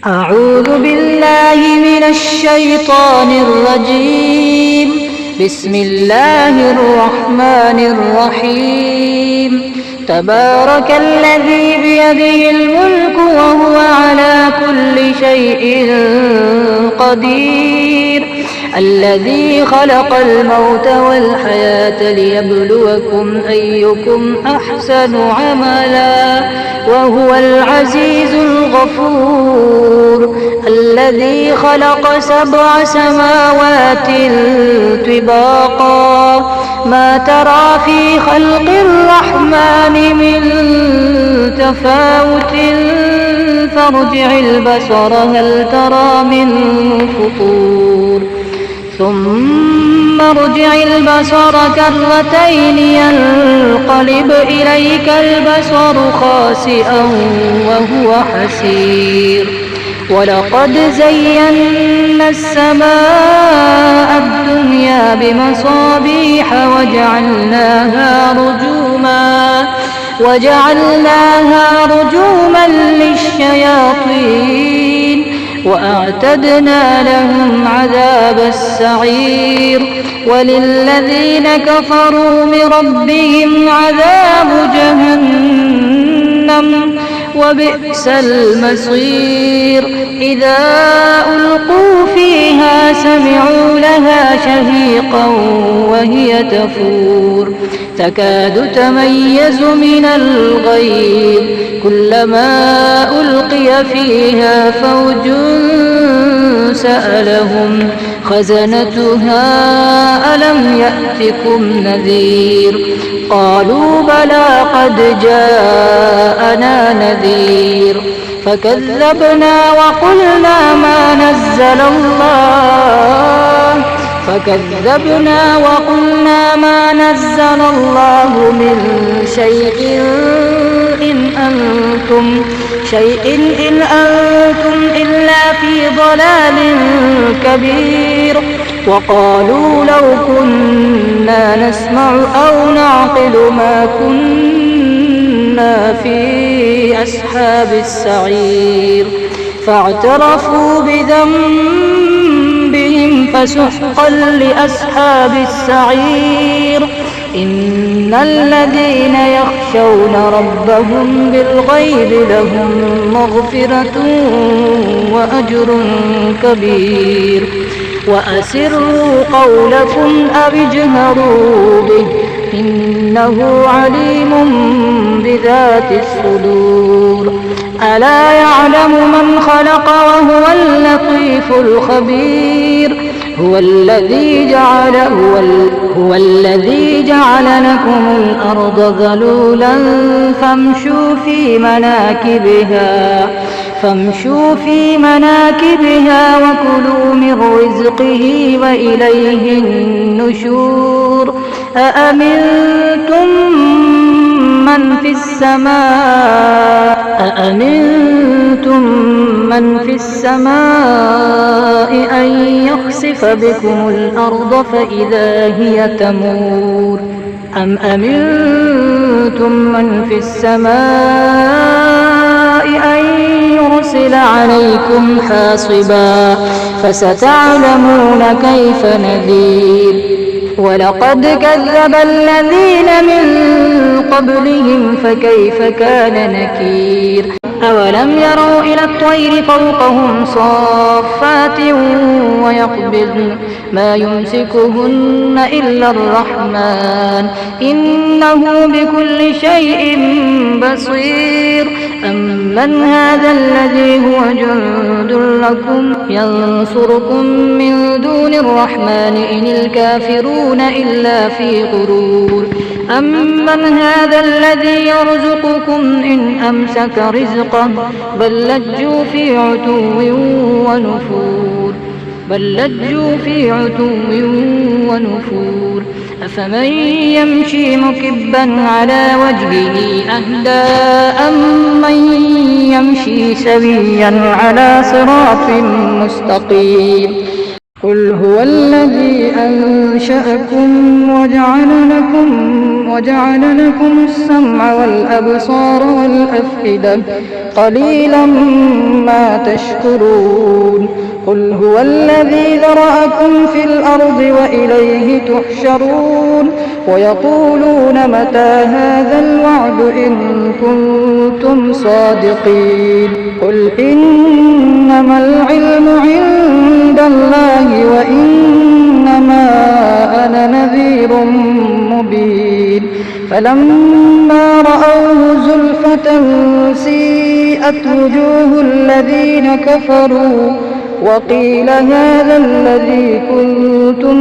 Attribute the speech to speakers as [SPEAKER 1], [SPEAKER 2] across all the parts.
[SPEAKER 1] أعوذ بالله من الشيطان الرجيم. بسم الله الرحمن الرحيم. تبارك الذي بيده الملك وهو على كل شيء قدير. الذي خلق الموت والحياة ليبلوكم أيكم أحسن عملا وهو العزيز الغفور. الذي خلق 7 سماوات طباقا ما ترى في خلق الرحمن من تفاوت فارجع البصر هل ترى من فطور ثم ارجع البصر كرتين ينقلب إليك البصر خاسئا وهو حسير. ولقد زينا السماء الدنيا بمصابيح وجعلناها رجوما للشياطين وأعتدنا لهم عذاب السعير. وللذين كفروا من ربهم عذاب جهنم وبئس المصير. إذا ألقوا فيها سمعوا لها شهيقا وهي تفور تكاد تميز من الغيظ كلما ألقي فيها فوج سألهم خزنتها ألم يأتكم نذير قالوا بلى قد جاءنا نذير فكذبنا وقلنا ما نزل الله من شيء إن أنتم إلا في ضلال كبير. وقالوا لو كنا نسمع أو نعقل ما كنا في أصحاب السعير فاعترفوا بذنبهم فسحقا لأصحاب السعير. إن الذين يخشون ربهم بالغيب لهم مغفرة وأجر كبير. وأسروا قولكم أو اجهروا به إنه عليم بذات الصدور. ألا يعلم من خلق وهو اللطيف الخبير. هو الذي جعل لكم الأرض ذلولا فامشوا في مناكبها وكلوا من رزقه وإليه النشور. أأمنتم من في السماء أن يخسف بكم الأرض فإذا هي تمور أم أمنتم من في السماء أن يرسل عليكم حاصبا فستعلمون كيف نذير. ولقد كذب الذين من قبلهم فكيف كان نكير. أولم يروا إلى الطير فوقهم صافات ويقبضن ما يمسكهن إلا الرحمن إنه بكل شيء بصير. أمن هذا الذي هو جند لكم ينصركم من دون الرحمن إن الكافرون إلا في غرور. أمن هذا الذي يرزقكم إن أمسك رزقه بل لجوا في عتو ونفور. أفمن يمشي مكبا على وجهه أهدى أمن يمشي سويا على صراط مستقيم.
[SPEAKER 2] قل هو الذي أنشأكم وجعل لكم السمع والأبصار والأفئدة قليلا ما تشكرون قل هو الذي ذرأكم في الأرض وإليه تحشرون ويقولون متى هذا الوعد إن كنتم صادقين قل إنما العلم عند الله وإنما أنا نذير مبين فلما رأوه زلفة سيئت وجوه الذين كفروا وقيل هذا الذي كنتم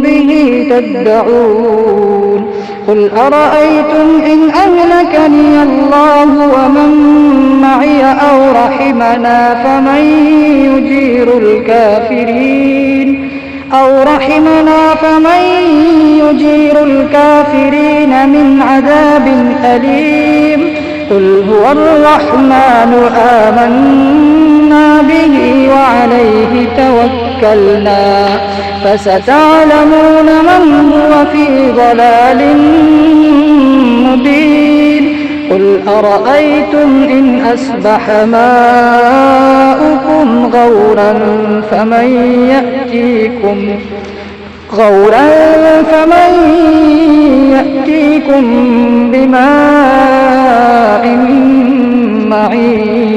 [SPEAKER 2] به تدعون قل أرأيتم إن أهلكني الله ومن معي أو رحمنا فمن يجير الكافرين من عذاب أليم قل هو الرحمن آمنا به وعليه توكلنا فستعلمون من هو في ضلال مبين قل أرأيتم إن أصبح ماؤكم غورا فمن يأتيكم بماء معين